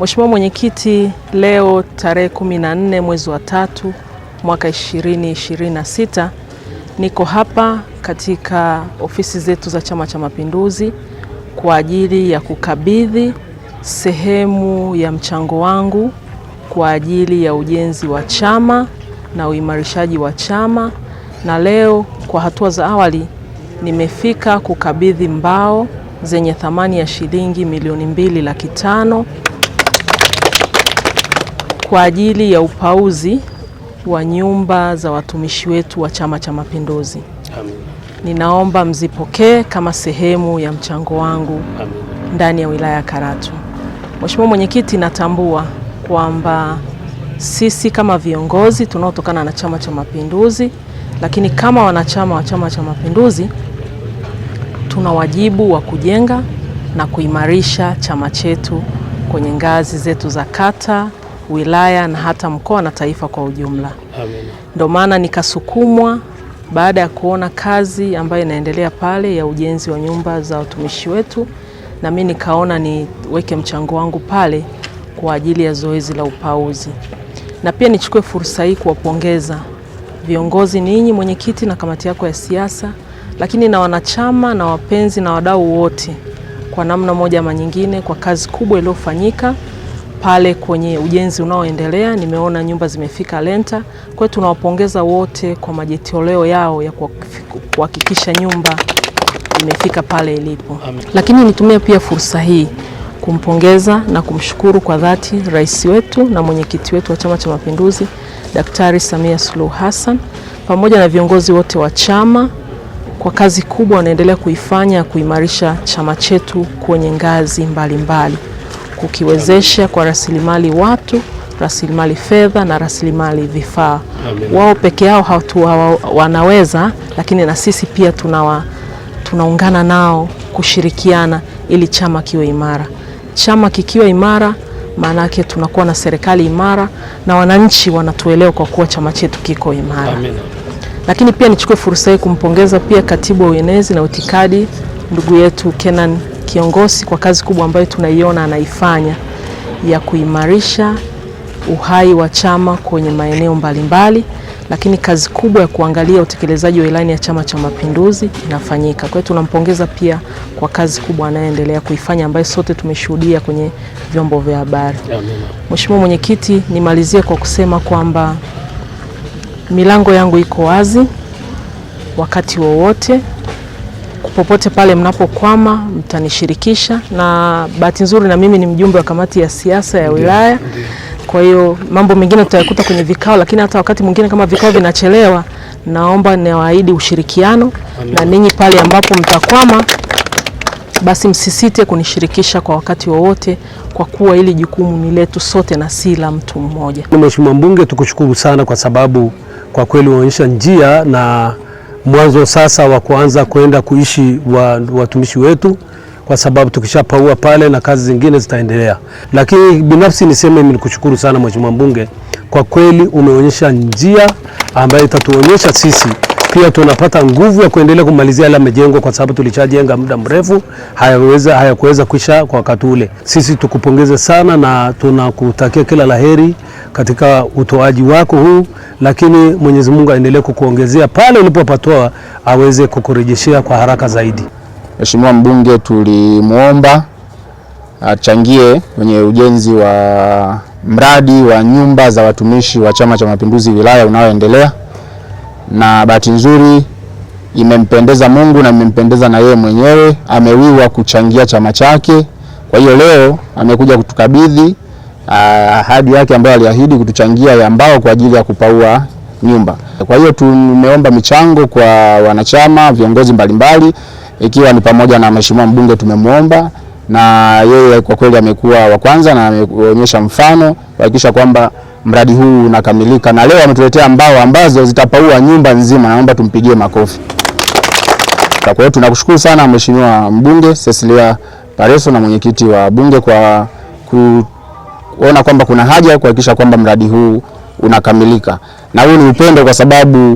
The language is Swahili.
Mheshimiwa Mwenyekiti, leo tarehe 14 mwezi wa 3 mwaka 2026 niko hapa katika ofisi zetu za Chama cha Mapinduzi kwa ajili ya kukabidhi sehemu ya mchango wangu kwa ajili ya ujenzi wa chama na uimarishaji wa chama, na leo kwa hatua za awali nimefika kukabidhi mbao zenye thamani ya shilingi milioni 2,500,000 kwa ajili ya upauzi wa nyumba za watumishi wetu wa Chama cha Mapinduzi. Amen. Ninaomba mzipokee kama sehemu ya mchango wangu ndani ya wilaya ya Karatu. Mheshimiwa Mwenyekiti, natambua kwamba sisi kama viongozi tunaotokana na Chama cha Mapinduzi, lakini kama wanachama wa Chama cha Mapinduzi tuna wajibu wa kujenga na kuimarisha chama chetu kwenye ngazi zetu za kata, wilaya na hata mkoa na taifa kwa ujumla. Amen. Ndio maana nikasukumwa baada ya kuona kazi ambayo inaendelea pale ya ujenzi wa nyumba za watumishi wetu, na mimi nikaona niweke mchango wangu pale kwa ajili ya zoezi la upauzi. Na pia nichukue fursa hii kuwapongeza viongozi, ninyi mwenyekiti na kamati yako ya siasa, lakini na wanachama na wapenzi na wadau wote kwa namna moja ama nyingine kwa kazi kubwa iliyofanyika pale kwenye ujenzi unaoendelea. Nimeona nyumba zimefika lenta, kwa hiyo tunawapongeza wote kwa majitoleo yao ya kuhakikisha nyumba imefika pale ilipo. Amen. Lakini nitumie pia fursa hii kumpongeza na kumshukuru kwa dhati rais wetu na mwenyekiti wetu wa Chama cha Mapinduzi Daktari Samia Suluhu Hassan pamoja na viongozi wote wa chama kwa kazi kubwa wanaendelea kuifanya kuimarisha chama chetu kwenye ngazi mbalimbali, kukiwezesha kwa rasilimali watu, rasilimali fedha na rasilimali vifaa. Wao peke yao wanaweza, lakini na sisi pia tunaungana nao kushirikiana ili chama kiwe imara. Chama kikiwa imara, maana yake tunakuwa na serikali imara na wananchi wanatuelewa kwa kuwa chama chetu kiko imara. Amen. Lakini pia nichukue fursa hii kumpongeza pia katibu wa uenezi na itikadi ndugu yetu Kenan Kiongosi kwa kazi kubwa ambayo tunaiona anaifanya ya kuimarisha uhai wa chama kwenye maeneo mbalimbali, lakini kazi kubwa ya kuangalia utekelezaji wa ilani ya Chama cha Mapinduzi inafanyika. Kwa hiyo tunampongeza pia kwa kazi kubwa anayoendelea kuifanya ambayo sote tumeshuhudia kwenye vyombo vya habari. Mheshimiwa Mwenyekiti, nimalizie kwa kusema kwamba milango yangu iko wazi wakati wowote, popote pale mnapokwama mtanishirikisha, na bahati nzuri na mimi ni mjumbe wa kamati ya siasa ya wilaya. Kwa hiyo mambo mengine tutayakuta kwenye vikao, lakini hata wakati mwingine kama vikao vinachelewa, naomba niwaahidi ushirikiano. Amen. Na ninyi pale ambapo mtakwama basi msisite kunishirikisha kwa wakati wowote, kwa kuwa hili jukumu ni letu sote na si la mtu mmoja. Mheshimiwa Mbunge, tukushukuru sana kwa sababu kwa kweli unaonyesha njia na mwanzo sasa wa kuanza kwenda kuishi watumishi wetu, kwa sababu tukishapaua pale na kazi zingine zitaendelea. Lakini binafsi niseme mimi nikushukuru sana Mheshimiwa Mbunge, kwa kweli umeonyesha njia ambayo itatuonyesha sisi pia tunapata nguvu ya kuendelea kumalizia yale majengo, kwa sababu tulichajenga muda mrefu hayakuweza kuisha kwa wakati ule. Sisi tukupongeze sana na tunakutakia kila laheri katika utoaji wako huu, lakini Mwenyezi Mungu aendelee kukuongezea pale ulipopatoa, aweze kukurejeshea kwa haraka zaidi. Mheshimiwa Mbunge tulimuomba achangie kwenye ujenzi wa mradi wa nyumba za watumishi wa Chama cha Mapinduzi wilaya unaoendelea, na bahati nzuri imempendeza Mungu na imempendeza na yeye mwenyewe, amewiwa kuchangia chama chake. Kwa hiyo leo amekuja kutukabidhi ahadi yake ambayo aliahidi kutuchangia ya mbao kwa ajili ya kupaua nyumba. Kwa hiyo tumeomba michango kwa wanachama, viongozi mbalimbali, ikiwa ni pamoja na Mheshimiwa Mbunge tumemuomba, na yeye kwa kweli amekuwa wa kwanza na ameonyesha mfano kuhakikisha kwamba mradi huu unakamilika, na leo ametuletea mbao ambazo zitapaua nyumba nzima. Naomba tumpigie makofi. Kwa hiyo tunakushukuru sana Mheshimiwa Mbunge Cecilia Pareso na mwenyekiti wa Bunge kwa kuona kwamba kuna haja kuhakikisha kwamba mradi huu unakamilika, na huu ni upendo, kwa sababu